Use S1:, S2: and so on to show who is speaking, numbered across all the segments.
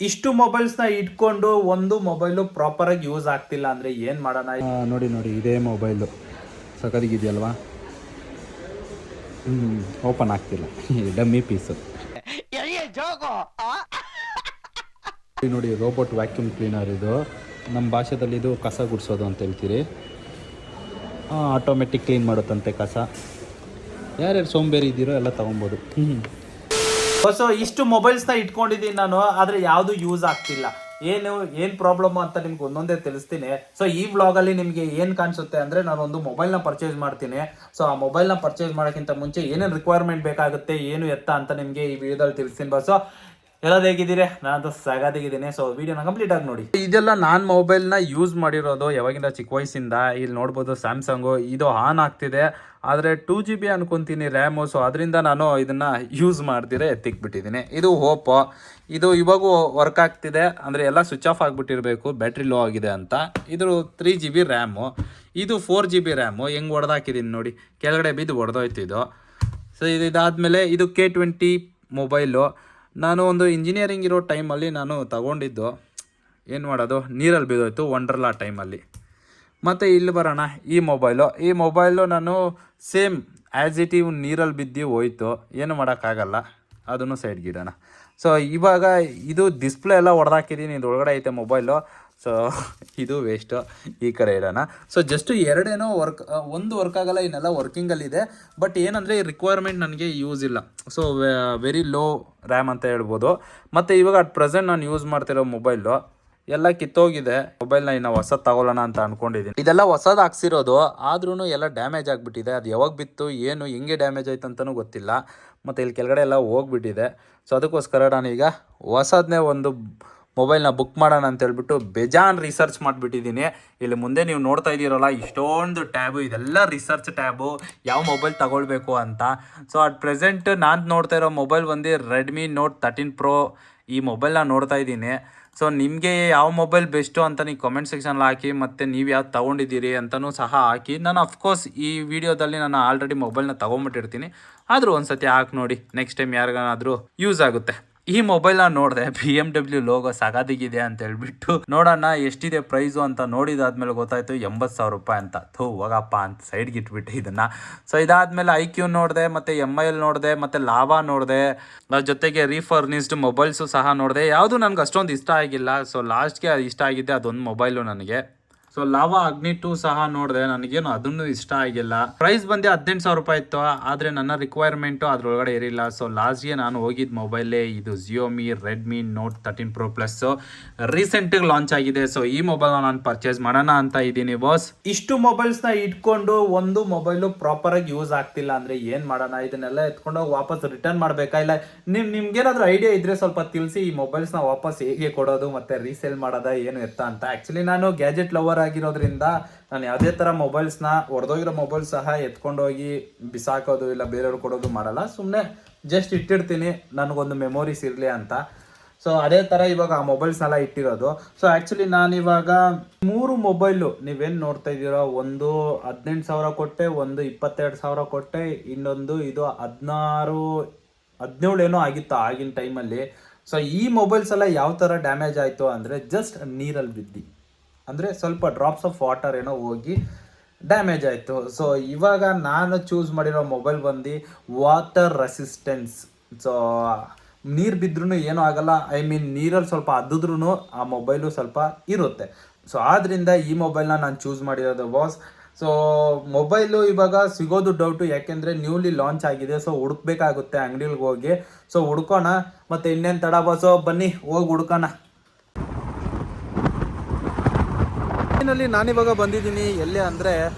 S1: ಇಷ್ಟು ಮೊಬೈಲ್ಸ್ನ ಇಟ್ಕೊಂಡು ಒಂದು ಮೊಬೈಲು ಪ್ರಾಪರಾಗಿ ಯೂಸ್ ಆಗ್ತಿಲ್ಲ ಅಂದರೆ ಏನು ಮಾಡೋಣ?
S2: ನೋಡಿ ಇದೇ ಮೊಬೈಲು ಸಕದಿಗಿದೆಯಲ್ವಾ? ಓಪನ್ ಆಗ್ತಿಲ್ಲ, ಡಮ್ಮಿ ಪೀಸು. ನೋಡಿ ರೋಬೋಟ್ ವ್ಯಾಕ್ಯೂಮ್ ಕ್ಲೀನರ್ ಇದು. ನಮ್ಮ ಭಾಷೆದಲ್ಲಿ ಇದು ಕಸ ಗುಡಿಸೋದು ಅಂತ ಹೇಳ್ತೀರಿ. ಆಟೋಮೆಟಿಕ್ ಕ್ಲೀನ್ ಮಾಡುತ್ತಂತೆ ಕಸ. ಯಾರ್ಯಾರು ಸೋಂಬೇರಿ ಇದ್ದೀರೋ ಎಲ್ಲ ತೊಗೊಬೋದು.
S1: ಸೊ ಇಷ್ಟು ಮೊಬೈಲ್ಸ್ನ ಇಟ್ಕೊಂಡಿದ್ದೀನಿ ನಾನು, ಆದರೆ ಯಾವುದು ಯೂಸ್ ಆಗ್ತಿಲ್ಲ. ಏನು ಪ್ರಾಬ್ಲಮ್ ಅಂತ ನಿಮ್ಗೆ ಒಂದೊಂದೇ ತಿಳಿಸ್ತೀನಿ. ಸೊ ಈ ವ್ಲಾಗಲ್ಲಿ ನಿಮಗೆ ಏನು ಕಾಣಿಸುತ್ತೆ ಅಂದರೆ, ನಾನೊಂದು ಮೊಬೈಲ್ನ ಪರ್ಚೇಸ್ ಮಾಡ್ತೀನಿ. ಸೊ ಆ ಮೊಬೈಲ್ನ ಪರ್ಚೇಸ್ ಮಾಡೋಕ್ಕಿಂತ ಮುಂಚೆ ಏನೇನು ರಿಕ್ವೈರ್ಮೆಂಟ್ ಬೇಕಾಗುತ್ತೆ, ಏನು ಎತ್ತ ಅಂತ ನಿಮಗೆ ಈ ವಿಡಿಯೋದಲ್ಲಿ ತಿಳಿಸ್ತೀನಿ. ಸೊ ಎಲ್ಲದು ಹೇಗಿದ್ದೀರಿ? ನಾನು ಸಾಗಾಗಿದ್ದೀನಿ. ಸೊ ವಿಡಿಯೋನ ಕಂಪ್ಲೀಟ್ ಆಗಿ ನೋಡಿ. ಇದೆಲ್ಲ ನಾನು ಮೊಬೈಲ್ನ ಯೂಸ್ ಮಾಡಿರೋದು ಯಾವಾಗಿಂದ, ಚಿಕ್ಕ ವಯಸ್ಸಿಂದ. ಇಲ್ಲಿ ನೋಡ್ಬೋದು ಸ್ಯಾಮ್ಸಂಗು ಇದು ಆನ್ ಆಗ್ತಿದೆ, ಆದರೆ 2GB ಅನ್ಕೊತೀನಿ ರ್ಯಾಮು. ಸೊ ಅದರಿಂದ ನಾನು ಇದನ್ನು ಯೂಸ್ ಮಾಡ್ದಿರೆ ಎತ್ತಿಕ್ಬಿಟ್ಟಿದ್ದೀನಿ. ಇದು ಓಪೋ, ಇದು ಇವಾಗೂ ವರ್ಕ್ ಆಗ್ತಿದೆ, ಅಂದರೆ ಎಲ್ಲ ಸ್ವಿಚ್ ಆಫ್ ಆಗಿಬಿಟ್ಟಿರಬೇಕು, ಬ್ಯಾಟ್ರಿ ಲೋ ಆಗಿದೆ ಅಂತ. ಇದು 3GB ರ್ಯಾಮು, ಇದು 4GB ರ್ಯಾಮು. ಹೆಂಗೆ ಹೊಡೆದಾಕಿದ್ದೀನಿ ನೋಡಿ, ಕೆಳಗಡೆ ಬಿದ್ದು ಹೊಡೆದೋಯ್ತು ಇದು. ಸೊ ಇದಾದಮೇಲೆ ಇದು K20 ಮೊಬೈಲು. ನಾನು ಒಂದು ಇಂಜಿನಿಯರಿಂಗ್ ಇರೋ ಟೈಮಲ್ಲಿ ನಾನು ತಗೊಂಡಿದ್ದು. ಏನು ಮಾಡೋದು, ನೀರಲ್ಲಿ ಬಿದ್ದೋಯ್ತು ವಂಡರ್ಲಾ ಟೈಮಲ್ಲಿ. ಮತ್ತು ಇಲ್ಲಿ ಬರೋಣ, ಈ ಮೊಬೈಲು ನಾನು ಸೇಮ್ ಆ್ಯಸ್ ಇಟ್ ಇವ್ ನೀರಲ್ಲಿ ಬಿದ್ದು ಹೋಯ್ತು, ಏನು ಮಾಡೋಕ್ಕಾಗಲ್ಲ, ಅದನ್ನು ಸೈಡ್ಗಿಡೋಣ. ಸೊ ಇವಾಗ ಇದು ಡಿಸ್ಪ್ಲೇ ಎಲ್ಲ ಹೊಡೆದಾಕಿದ್ದೀನಿ, ಇದು ಒಳಗಡೆ ಐತೆ ಮೊಬೈಲು. ಸೊ ಇದು ವೇಸ್ಟು, ಈ ಕಡೆ ಇಡೋಣ. ಸೊ ಜಸ್ಟ್ ಎರಡೇನೋ ಒಂದು ವರ್ಕ್ ಆಗಲ್ಲ, ಇನ್ನೆಲ್ಲ ವರ್ಕಿಂಗಲ್ಲಿದೆ. ಬಟ್ ಏನಂದರೆ ಈ ರಿಕ್ವೈರ್ಮೆಂಟ್ ನನಗೆ ಯೂಸ್ ಇಲ್ಲ. ಸೊ ವೆರಿ ಲೋ ರ್ಯಾಮ್ ಅಂತ ಹೇಳ್ಬೋದು. ಮತ್ತು ಇವಾಗ ಅಟ್ ಪ್ರೆಸೆಂಟ್ ನಾನು ಯೂಸ್ ಮಾಡ್ತಿರೋ ಮೊಬೈಲು ಎಲ್ಲ ಕಿತ್ತೋಗಿದೆ. ಮೊಬೈಲ್ನ ಇನ್ನು ಹೊಸದು ತಗೊಳ್ಳೋಣ ಅಂತ ಅಂದ್ಕೊಂಡಿದ್ದೀನಿ. ಇದೆಲ್ಲ ಹೊಸದು ಹಾಕ್ಸಿರೋದು, ಆದ್ರೂ ಎಲ್ಲ ಡ್ಯಾಮೇಜ್ ಆಗಿಬಿಟ್ಟಿದೆ. ಅದು ಯಾವಾಗ ಬಿತ್ತು, ಏನು ಹೆಂಗೆ ಡ್ಯಾಮೇಜ್ ಆಯ್ತು ಅಂತಲೂ ಗೊತ್ತಿಲ್ಲ. ಮತ್ತು ಇಲ್ಲಿ ಕೆಳಗಡೆ ಎಲ್ಲ ಹೋಗ್ಬಿಟ್ಟಿದೆ. ಸೊ ಅದಕ್ಕೋಸ್ಕರ ನಾನೀಗ ಹೊಸದನ್ನೇ ಒಂದು ಮೊಬೈಲ್ನ ಬುಕ್ ಮಾಡೋಣ ಅಂತ ಹೇಳ್ಬಿಟ್ಟು ಬೇಜಾನ್ ರಿಸರ್ಚ್ ಮಾಡಿಬಿಟ್ಟಿದ್ದೀನಿ. ಇಲ್ಲಿ ಮುಂದೆ ನೀವು ನೋಡ್ತಾ ಇದ್ದೀರಲ್ಲ, ಇಷ್ಟೊಂದು ಟ್ಯಾಬು, ಇದೆಲ್ಲ ರಿಸರ್ಚ್ ಟ್ಯಾಬು, ಯಾವ ಮೊಬೈಲ್ ತಗೊಳ್ಬೇಕು ಅಂತ. ಸೊ ಅಟ್ ಪ್ರೆಸೆಂಟ್ ನಾನು ನೋಡ್ತಾ ಇರೋ ಮೊಬೈಲ್ ಬಂದು ರೆಡ್ಮಿ ನೋಟ್ 13 Pro ಈ ಮೊಬೈಲ್ನ ನೋಡ್ತಾ ಇದ್ದೀನಿ. ಸೊ ನಿಮಗೆ ಯಾವ ಮೊಬೈಲ್ ಬೆಸ್ಟು ಅಂತ ನೀವು ಕಮೆಂಟ್ ಸೆಕ್ಷನಲ್ಲಿ ಹಾಕಿ, ಮತ್ತು ನೀವು ಯಾವ್ದು ತೊಗೊಂಡಿದ್ದೀರಿ ಅಂತಲೂ ಸಹ ಹಾಕಿ. ನಾನು ಅಫ್ಕೋರ್ಸ್ ಈ ವಿಡಿಯೋದಲ್ಲಿ ನಾನು ಆಲ್ರೆಡಿ ಮೊಬೈಲ್ನ ತೊಗೊಂಬಿಟ್ಟಿರ್ತೀನಿ, ಆದರೂ ಒಂದು ಸತಿ ಹಾಕಿ ನೋಡಿ, ನೆಕ್ಸ್ಟ್ ಟೈಮ್ ಯಾರಿಗಾದ್ರೂ ಯೂಸ್ ಆಗುತ್ತೆ. ಈ ಮೊಬೈಲ್ನ ನೋಡಿದೆ, BMW ಲೋಗೋ ಸಾಗಾದಿಗಿದೆ ಅಂತ ಹೇಳ್ಬಿಟ್ಟು ನೋಡೋಣ ಎಷ್ಟಿದೆ ಪ್ರೈಸು ಅಂತ ನೋಡಿದಾದ್ಮೇಲೆ ಗೊತ್ತಾಯಿತು 80,000 ರೂಪಾಯಿ ಅಂತ. ಹೋಗಪ್ಪ ಅಂತ ಸೈಡ್ಗೆ ಇಟ್ಬಿಟ್ಟು ಇದನ್ನು. ಸೊ ಇದಾದಮೇಲೆ IQ ನೋಡಿದೆ, ಮತ್ತು MIL ನೋಡಿದೆ, ಮತ್ತು ಲಾವಾ ನೋಡಿದೆ, ಜೊತೆಗೆ ರೀಫರ್ನಿಸ್ಡ್ ಮೊಬೈಲ್ಸು ಸಹ ನೋಡಿದೆ. ಯಾವುದು ನನಗೆ ಅಷ್ಟೊಂದು ಇಷ್ಟ ಆಗಿಲ್ಲ. ಸೊ ಲಾಸ್ಟ್ಗೆ ಅದು ಇಷ್ಟ ಆಗಿದ್ದೆ ಅದೊಂದು ಮೊಬೈಲು ನನಗೆ. ಸೊ ಲಾವಾ ಅಗ್ನಿ 2 ಸಹ ನೋಡಿದೆ, ನನಗೇನು ಅದನ್ನು ಇಷ್ಟ ಆಗಿಲ್ಲ. ಪ್ರೈಸ್ ಬಂದು 18,000 ರೂಪಾಯಿ ಇತ್ತು, ಆದರೆ ನನ್ನ ರಿಕ್ವೈರ್ಮೆಂಟು ಅದರೊಳಗಡೆ ಇರಲಿಲ್ಲ. ಸೊ ಲಾಸ್ಟ್ಗೆ ನಾನು ಹೋಗಿದ್ದ ಮೊಬೈಲೇ ಇದು Xiaomi Redmi note 13 Pro Plus ರೀಸೆಂಟಿಗೆ ಲಾಂಚ್ ಆಗಿದೆ. ಸೊ ಈ ಮೊಬೈಲ್ನ ನಾನು ಪರ್ಚೇಸ್ ಮಾಡೋಣ ಅಂತ ಇದ್ದೀನಿ ಬಾಸ್. ಇಷ್ಟು ಮೊಬೈಲ್ಸ್ನ ಇಟ್ಕೊಂಡು ಒಂದು ಮೊಬೈಲು ಪ್ರಾಪರಾಗಿ ಯೂಸ್ ಆಗ್ತಿಲ್ಲ ಅಂದರೆ ಏನು ಮಾಡೋಣ? ಇದನ್ನೆಲ್ಲ ಎತ್ಕೊಂಡೋಗಿ ವಾಪಸ್ ರಿಟರ್ನ್ ಮಾಡಬೇಕಾ? ಇಲ್ಲ ನಿಮ್ಗೇನಾದರೂ ಐಡಿಯಾ ಇದ್ದರೆ ಸ್ವಲ್ಪ ತಿಳಿಸಿ, ಈ ಮೊಬೈಲ್ಸ್ನ ವಾಪಸ್ ಹೇಗೆ ಕೊಡೋದು ಮತ್ತು ರೀಸೇಲ್ ಮಾಡೋದಾ ಏನು ಎತ್ತ ಅಂತ. ಆ್ಯಕ್ಚುಲಿ ನಾನು ಗ್ಯಾಜೆಟ್ ಲವರ್ ಆಗಿರೋದ್ರಿಂದ ನಾನು ಯಾವುದೇ ಥರ ಮೊಬೈಲ್ಸ್ನ ಹೊಡೆದೋಗಿರೋ ಮೊಬೈಲ್ ಸಹ ಎತ್ಕೊಂಡೋಗಿ ಬಿಸಾಕೋದು ಇಲ್ಲ ಬೇರೆಯವ್ರು ಕೊಡೋದು ಮಾಡಲ್ಲ. ಸುಮ್ಮನೆ ಜಸ್ಟ್ ಇಟ್ಟಿರ್ತೀನಿ, ನನಗೊಂದು ಮೆಮೊರೀಸ್ ಇರಲಿ ಅಂತ. ಸೊ ಅದೇ ಥರ ಇವಾಗ ಆ ಮೊಬೈಲ್ಸ್ನೆಲ್ಲ ಇಟ್ಟಿರೋದು. ಸೊ ಆ್ಯಕ್ಚುಲಿ ನಾನಿವಾಗ 3 ಮೊಬೈಲು ನೀವೇನು ನೋಡ್ತಾ ಇದ್ದೀರೋ, ಒಂದು 18,000 ಕೊಟ್ಟೆ, ಒಂದು 22,000 ಕೊಟ್ಟೆ, ಇನ್ನೊಂದು ಇದು 17 ಏನೋ ಆಗಿತ್ತು ಆಗಿನ ಟೈಮಲ್ಲಿ. ಸೊ ಈ ಮೊಬೈಲ್ಸ್ ಎಲ್ಲ ಯಾವ ಥರ ಡ್ಯಾಮೇಜ್ ಆಯಿತು ಅಂದರೆ, ಜಸ್ಟ್ ನೀರಲ್ಲಿ ಬಿದ್ದು, ಅಂದರೆ ಸ್ವಲ್ಪ ಡ್ರಾಪ್ಸ್ ಆಫ್ ವಾಟರ್ ಏನೋ ಹೋಗಿ ಡ್ಯಾಮೇಜ್ ಆಯಿತು. ಸೊ ಇವಾಗ ನಾನು ಚೂಸ್ ಮಾಡಿರೋ ಮೊಬೈಲ್ ಬಂದು ವಾಟರ್ ರೆಸಿಸ್ಟೆನ್ಸ್. ಸೊ ನೀರು ಬಿದ್ರೂ ಏನೂ ಆಗಲ್ಲ, ನೀರಲ್ಲಿ ಸ್ವಲ್ಪ ಅದ್ದಿದ್ರೂ ಆ ಮೊಬೈಲು ಸ್ವಲ್ಪ ಇರುತ್ತೆ. ಸೊ ಆದ್ದರಿಂದ ಈ ಮೊಬೈಲ್ನ ನಾನು ಚೂಸ್ ಮಾಡಿರೋದು ಬಾಸ್. ಸೊ ಮೊಬೈಲು ಇವಾಗ ಸಿಗೋದು ಡೌಟು, ಯಾಕೆಂದರೆ ನ್ಯೂಲಿ ಲಾಂಚ್ ಆಗಿದೆ. ಸೊ ಹುಡುಕ್ಬೇಕಾಗುತ್ತೆ ಅಂಗಡಿಗೆ ಹೋಗಿ. ಸೊ ಹುಡ್ಕೋಣ, ಮತ್ತು ಇನ್ನೇನು ತಡ ಬಾಸೋ, ಬನ್ನಿ ಹೋಗಿ ಹುಡ್ಕೋಣ. ನಾನಿವಾಗ ಬಂದಿದ್ದೀನಿ ಎಲ್ಲಿ ಅಂದರೆ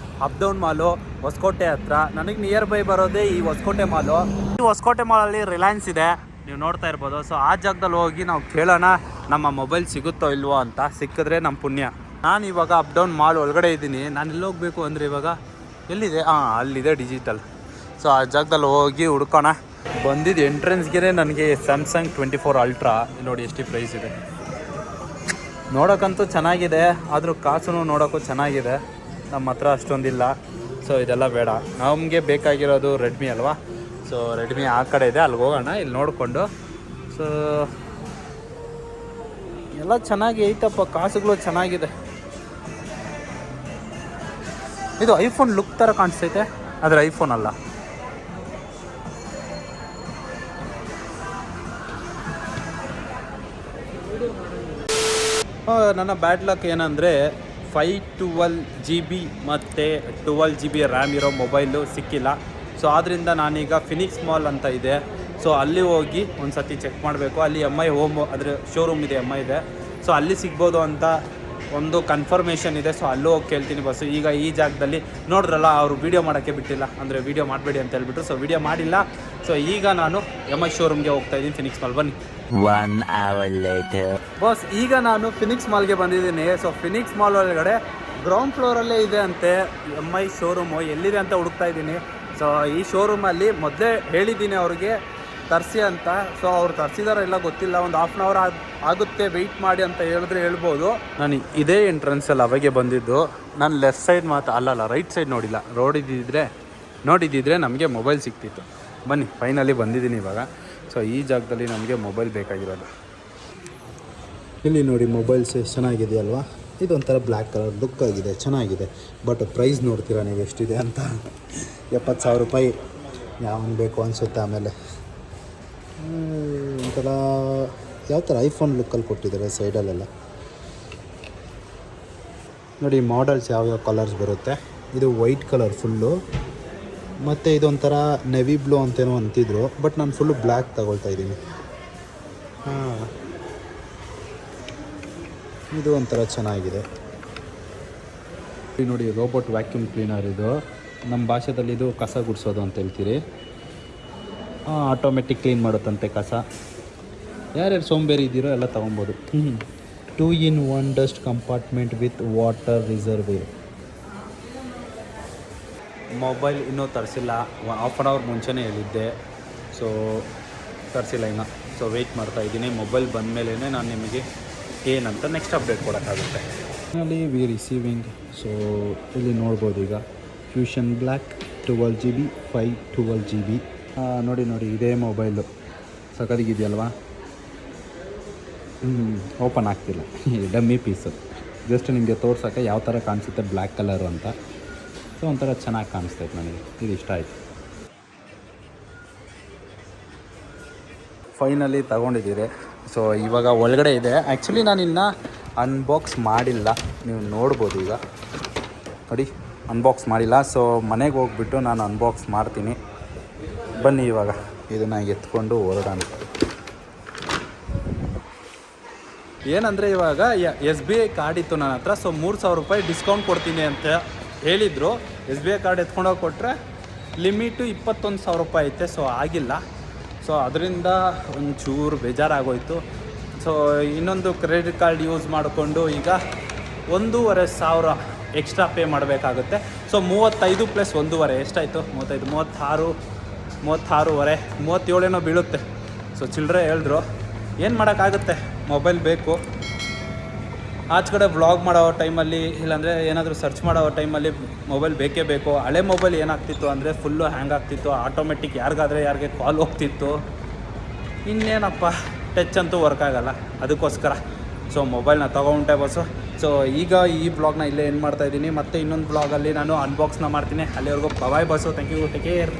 S1: ಅಪ್ಡೌನ್ ಮಾಲು, ಹೊಸಕೋಟೆ ಹತ್ರ. ನನಗೆ ನಿಯರ್ ಬೈ ಬರೋದೇ ಈ ಹೊಸಕೋಟೆ ಮಾಲು. ಈ ಹೊಸಕೋಟೆ ಮಾಲಲ್ಲಿ ರಿಲಯನ್ಸ್ ಇದೆ, ನೀವು ನೋಡ್ತಾ ಇರ್ಬೋದು. ಸೊ ಆ ಜಾಗದಲ್ಲಿ ಹೋಗಿ ನಾವು ಕೇಳೋಣ ನಮ್ಮ ಮೊಬೈಲ್ ಸಿಗುತ್ತೋ ಇಲ್ವೋ ಅಂತ. ಸಿಕ್ಕಿದ್ರೆ ನಮ್ಮ ಪುಣ್ಯ. ನಾನು ಇವಾಗ ಅಪ್ಡೌನ್ ಮಾಲ್ ಒಳಗಡೆ ಇದ್ದೀನಿ. ನಾನು ಎಲ್ಲಿ ಹೋಗಬೇಕು ಅಂದರೆ ಇವಾಗ ಎಲ್ಲಿದೆ, ಅಲ್ಲಿದೆ ಡಿಜಿಟಲ್. ಸೊ ಆ ಜಾಗದಲ್ಲಿ ಹೋಗಿ ಹುಡ್ಕೋಣ. ಬಂದಿದ್ದು ಎಂಟ್ರೆನ್ಸ್ಗೆ ನನಗೆ ಸ್ಯಾಮ್ಸಂಗ್ 24 ಅಲ್ಟ್ರಾ ನೋಡಿ ಎಷ್ಟು ಪ್ರೈಸ್ ಇದೆ. ನೋಡೋಕ್ಕಂತೂ ಚೆನ್ನಾಗಿದೆ, ಆದರೂ ಕಾಸು ನೋಡೋಕ್ಕೂ ಚೆನ್ನಾಗಿದೆ. ನಮ್ಮ ಹತ್ರ ಅಷ್ಟೊಂದಿಲ್ಲ. ಸೊ ಇದೆಲ್ಲ ಬೇಡ, ನಮಗೆ ಬೇಕಾಗಿರೋದು ರೆಡ್ಮಿ ಅಲ್ವಾ. ಸೊ ರೆಡ್ಮಿ ಆ ಕಡೆ ಇದೆ, ಅಲ್ಲಿಗೆ ಹೋಗೋಣ ಇಲ್ಲಿ ನೋಡಿಕೊಂಡು. ಸೊ ಎಲ್ಲ ಚೆನ್ನಾಗಿ ಐತಪ್ಪ, ಕಾಸುಗಳು ಚೆನ್ನಾಗಿದೆ. ಇದು ಐಫೋನ್ ಲುಕ್ ಥರ ಕಾಣಿಸ್ತೈತೆ, ಆದರೆ ಐಫೋನ್ ಅಲ್ಲ. ನನ್ನ ಬ್ಯಾಡ್ ಲಕ್ ಏನಂದರೆ 512 GB ಮತ್ತು 12 GB ರ್ಯಾಮ್ ಇರೋ ಮೊಬೈಲು ಸಿಕ್ಕಿಲ್ಲ. ಸೊ ಆದ್ದರಿಂದ ನಾನೀಗ ಫಿನಿಕ್ಸ್ ಮಾಲ್ ಅಂತ ಇದೆ, ಸೊ ಅಲ್ಲಿ ಹೋಗಿ ಒಂದು ಸತಿ ಚೆಕ್ ಮಾಡಬೇಕು. ಅಲ್ಲಿ MI ಹೋಮ್ ಅದರ ಶೋರೂಮ್ ಇದೆ, MI ಇದೆ. ಸೊ ಅಲ್ಲಿ ಸಿಗ್ಬೋದು ಅಂತ ಒಂದು ಕನ್ಫರ್ಮೇಷನ್ ಇದೆ. ಸೊ ಅಲ್ಲೂ ಹೋಗಿ ಕೇಳ್ತೀನಿ ಬಸ್ಸು. ಈಗ ಈ ಜಾಗದಲ್ಲಿ ನೋಡ್ರಲ್ಲ, ಅವರು ವೀಡಿಯೋ ಮಾಡೋಕ್ಕೆ ಬಿಟ್ಟಿಲ್ಲ, ಅಂದರೆ ವೀಡಿಯೋ ಮಾಡಬೇಡಿ ಅಂತ ಹೇಳ್ಬಿಟ್ರು. ಸೊ ವೀಡಿಯೋ ಮಾಡಿಲ್ಲ. ಸೊ ಈಗ ನಾನು MI ಶೋರೂಮ್ಗೆ ಹೋಗ್ತಾ ಇದ್ದೀನಿ, ಫಿನಿಕ್ಸ್ ಮಾಲ್. ಬನ್ನಿ.
S3: 1 hour later.
S1: ಬಾಸ್, ಈಗ ನಾನು ಫಿನಿಕ್ಸ್ ಮಾಲ್ಗೆ ಬಂದಿದ್ದೀನಿ. ಸೊ ಫಿನಿಕ್ಸ್ ಮಾಲ್ ಒಳಗಡೆ ಗ್ರೌಂಡ್ ಫ್ಲೋರಲ್ಲೇ ಇದೆ ಅಂತೆ MI ಶೋರೂಮು. ಎಲ್ಲಿದೆ ಅಂತ ಹುಡುಕ್ತಾ ಇದ್ದೀನಿ. ಸೊ ಈ ಶೋರೂಮಲ್ಲಿ ಮೊದಲೇ ಹೇಳಿದ್ದೀನಿ ಅವ್ರಿಗೆ ತರಿಸಿ ಅಂತ. ಸೊ ಅವ್ರು ತರಿಸಿದಾರೋ ಎಲ್ಲ ಗೊತ್ತಿಲ್ಲ. ಒಂದು ಹಾಫ್ ಆನ್ ಅವರ್ ಆಗುತ್ತೆ, ವೆಯ್ಟ್ ಮಾಡಿ ಅಂತ ಹೇಳಿದ್ರೆ ಹೇಳ್ಬೋದು. ನಾನು ಇದೇ ಎಂಟ್ರೆನ್ಸಲ್ಲಿ ಅವಾಗೆ ಬಂದಿದ್ದು. ನಾನು ಲೆಫ್ಟ್ ಸೈಡ್ ಅಲ್ಲಲ್ಲ, ರೈಟ್ ಸೈಡ್ ನೋಡಿದ್ದಿದ್ರೆ ನಮಗೆ ಮೊಬೈಲ್ ಸಿಗ್ತಿತ್ತು. ಬನ್ನಿ, ಫೈನಲಿ ಬಂದಿದ್ದೀನಿ ಇವಾಗ. ಸೊ ಈ ಜಾಗದಲ್ಲಿ ನಮಗೆ ಮೊಬೈಲ್ ಬೇಕಾಗಿರೋದು.
S2: ಇಲ್ಲಿ ನೋಡಿ, ಮೊಬೈಲ್ಸ್ ಎಷ್ಟು ಚೆನ್ನಾಗಿದೆಯಲ್ವಾ. ಇದೊಂಥರ ಬ್ಲ್ಯಾಕ್ ಕಲರ್ ಲುಕ್ ಆಗಿದೆ, ಚೆನ್ನಾಗಿದೆ. ಬಟ್ ಪ್ರೈಸ್ ನೋಡ್ತೀರಾ ನೀವು ಎಷ್ಟಿದೆ ಅಂತ. 70,000 ರೂಪಾಯಿ ಯಾವನು ಬೇಕು ಅನಿಸುತ್ತೆ. ಆಮೇಲೆ ಒಂಥರ ಯಾವ ಥರ ಐಫೋನ್ ಲುಕ್ಕಲ್ಲಿ ಕೊಟ್ಟಿದ್ದಾರೆ ಸೈಡಲ್ಲೆಲ್ಲ. ನೋಡಿ ಮಾಡೆಲ್ಸ್ ಯಾವ್ಯಾವ ಕಲರ್ಸ್ ಬರುತ್ತೆ. ಇದು ವೈಟ್ ಕಲರ್ ಫುಲ್ಲು, ಮತ್ತು ಇದೊಂಥರ ನೆವಿ ಬ್ಲೂ ಅಂತೇನೋ ಅಂತಿದ್ರು. ಬಟ್ ನಾನು ಫುಲ್ಲು ಬ್ಲ್ಯಾಕ್ ತಗೊಳ್ತಾ ಇದ್ದೀನಿ. ಹಾಂ, ಇದು ಒಂಥರ ಚೆನ್ನಾಗಿದೆ. ನೋಡಿ, ರೋಬೋಟ್ ವ್ಯಾಕ್ಯೂಮ್ ಕ್ಲೀನರ್ ಇದು. ನಮ್ಮ ಭಾಷೆದಲ್ಲಿ ಇದು ಕಸ ಗುಡಿಸೋದು ಅಂತ ಹೇಳ್ತೀರಿ. ಆಟೋಮೆಟಿಕ್ ಕ್ಲೀನ್ ಮಾಡುತ್ತಂತೆ ಕಸ. ಯಾರ್ಯಾರು ಸೋಂಬೇರಿ ಇದ್ದೀರೋ ಎಲ್ಲ ತೊಗೊಬೋದು. 2-in-1 dust compartment with water reservoir.
S1: Mobile ಇನ್ನೂ ತರಿಸಿಲ್ಲ. ಹಾಫ್ ಆನ್ ಅವರ್ ಮುಂಚೆನೇ ಹೇಳಿದ್ದೆ. ಸೊ ತರಿಸಿಲ್ಲ ಇನ್ನು. ಸೊ ವೆಯ್ಟ್ ಮಾಡ್ತಾಯಿದ್ದೀನಿ. ಮೊಬೈಲ್ ಬಂದ ಮೇಲೇ ನಾನು ನಿಮಗೆ ಏನಂತ ನೆಕ್ಸ್ಟ್ ಅಪ್ಡೇಟ್ ಕೊಡೋಕ್ಕಾಗುತ್ತೆ.
S2: ಅಲ್ಲಿ ವಿ ರಿಸೀವಿಂಗ್. ಸೊ ಇಲ್ಲಿ ನೋಡ್ಬೋದು ಈಗ ಫ್ಯೂಷನ್ ಬ್ಲ್ಯಾಕ್ 12 GB 512 GB. ನೋಡಿ ಇದೇ ಮೊಬೈಲು ಸಖತ್ತಿಗಿದೆಯಲ್ವಾ. ಓಪನ್ ಆಗ್ತಿಲ್ಲ, ಡಮ್ಮಿ ಪೀಸು. ಜಸ್ಟ್ ನಿಮಗೆ ತೋರ್ಸೋಕ್ಕೆ ಯಾವ ಥರ ಕಾಣಿಸುತ್ತೆ ಬ್ಲ್ಯಾಕ್ ಕಲರು ಅಂತ. ಸೊ ಒಂಥರ ಚೆನ್ನಾಗಿ ಕಾಣಿಸ್ತೈತೆ ನನಗೆ, ಇದು ಇಷ್ಟ ಆಯಿತು. ಫೈನಲಿ ತಗೊಂಡಿದ್ದೀರಿ. ಸೊ ಇವಾಗ ಒಳಗಡೆ ಇದೆ. ಆ್ಯಕ್ಚುಲಿ ನಾನು ಇನ್ನೂ ಅನ್ಬಾಕ್ಸ್ ಮಾಡಿಲ್ಲ, ನೀವು ನೋಡ್ಬೋದು. ಈಗ ನೋಡಿ, ಅನ್ಬಾಕ್ಸ್ ಮಾಡಿಲ್ಲ. ಸೊ ಮನೆಗೆ ಹೋಗ್ಬಿಟ್ಟು ನಾನು ಅನ್ಬಾಕ್ಸ್ ಮಾಡ್ತೀನಿ. ಬನ್ನಿ ಇವಾಗ ಇದನ್ನು ಎತ್ಕೊಂಡು ಹೊರಡೋಣ. ಏನಂದರೆ ಇವಾಗ SBI ಕಾರ್ಡ್ ಇತ್ತು ನನ್ನ ಹತ್ರ. ಸೊ 3,000 ರೂಪಾಯಿ ಡಿಸ್ಕೌಂಟ್ ಕೊಡ್ತೀನಿ ಅಂತ ಹೇಳಿದರು. SBI ಕಾರ್ಡ್ ಎತ್ಕೊಂಡೋಗಿ ಕೊಟ್ಟರೆ ಲಿಮಿಟು 21,000 ರೂಪಾಯಿ ಐತೆ. ಸೊ ಆಗಿಲ್ಲ. ಸೊ ಅದರಿಂದ ಒಂಚೂರು ಬೇಜಾರಾಗೋಯಿತು. ಸೊ ಇನ್ನೊಂದು ಕ್ರೆಡಿಟ್ ಕಾರ್ಡ್ ಯೂಸ್ ಮಾಡಿಕೊಂಡು ಈಗ 1,500 ಎಕ್ಸ್ಟ್ರಾ ಪೇ ಮಾಡಬೇಕಾಗುತ್ತೆ. ಸೊ 35 + 1,500 ಎಷ್ಟಾಯಿತು? 35, 36, 37 ಬೀಳುತ್ತೆ. ಸೊ ಚಿಲ್ಲರೆ ಹೇಳಿದ್ರು, ಏನು ಮಾಡೋಕ್ಕಾಗುತ್ತೆ, ಮೊಬೈಲ್ ಬೇಕು. ಆಚೆ ಕಡೆ ವ್ಲಾಗ್ ಮಾಡೋ ಟೈಮಲ್ಲಿ, ಇಲ್ಲಾಂದರೆ ಏನಾದರೂ ಸರ್ಚ್ ಮಾಡೋ ಟೈಮಲ್ಲಿ ಮೊಬೈಲ್ ಬೇಕೇ ಬೇಕು. ಹಳೆ ಮೊಬೈಲ್ ಏನಾಗ್ತಿತ್ತು ಅಂದರೆ ಫುಲ್ಲು ಹ್ಯಾಂಗ್ ಆಗ್ತಿತ್ತು. ಆಟೋಮೆಟಿಕ್ ಯಾರಿಗೆ ಕಾಲ್ ಹೋಗ್ತಿತ್ತು. ಇನ್ನೇನಪ್ಪ, ಟಚ್ ಅಂತೂ ವರ್ಕ್ ಆಗೋಲ್ಲ. ಅದಕ್ಕೋಸ್ಕರ ಸೊ ಮೊಬೈಲ್ನ ತೊಗೊಂಡೆ ಬಸ್ಸು. ಸೊ ಈಗ ಈ ಬ್ಲಾಗ್ನ ಇಲ್ಲೇ ಏನು ಮಾಡ್ತಾಯಿದ್ದೀನಿ. ಮತ್ತು ಇನ್ನೊಂದು ಬ್ಲಾಗಲ್ಲಿ ನಾನು ಅನ್ಬಾಕ್ಸ್ನ ಮಾಡ್ತೀನಿ. ಅಲ್ಲಿವರೆಗೂ ಬಾಯ್ ಬಸ್ಸು. Thank you, take care.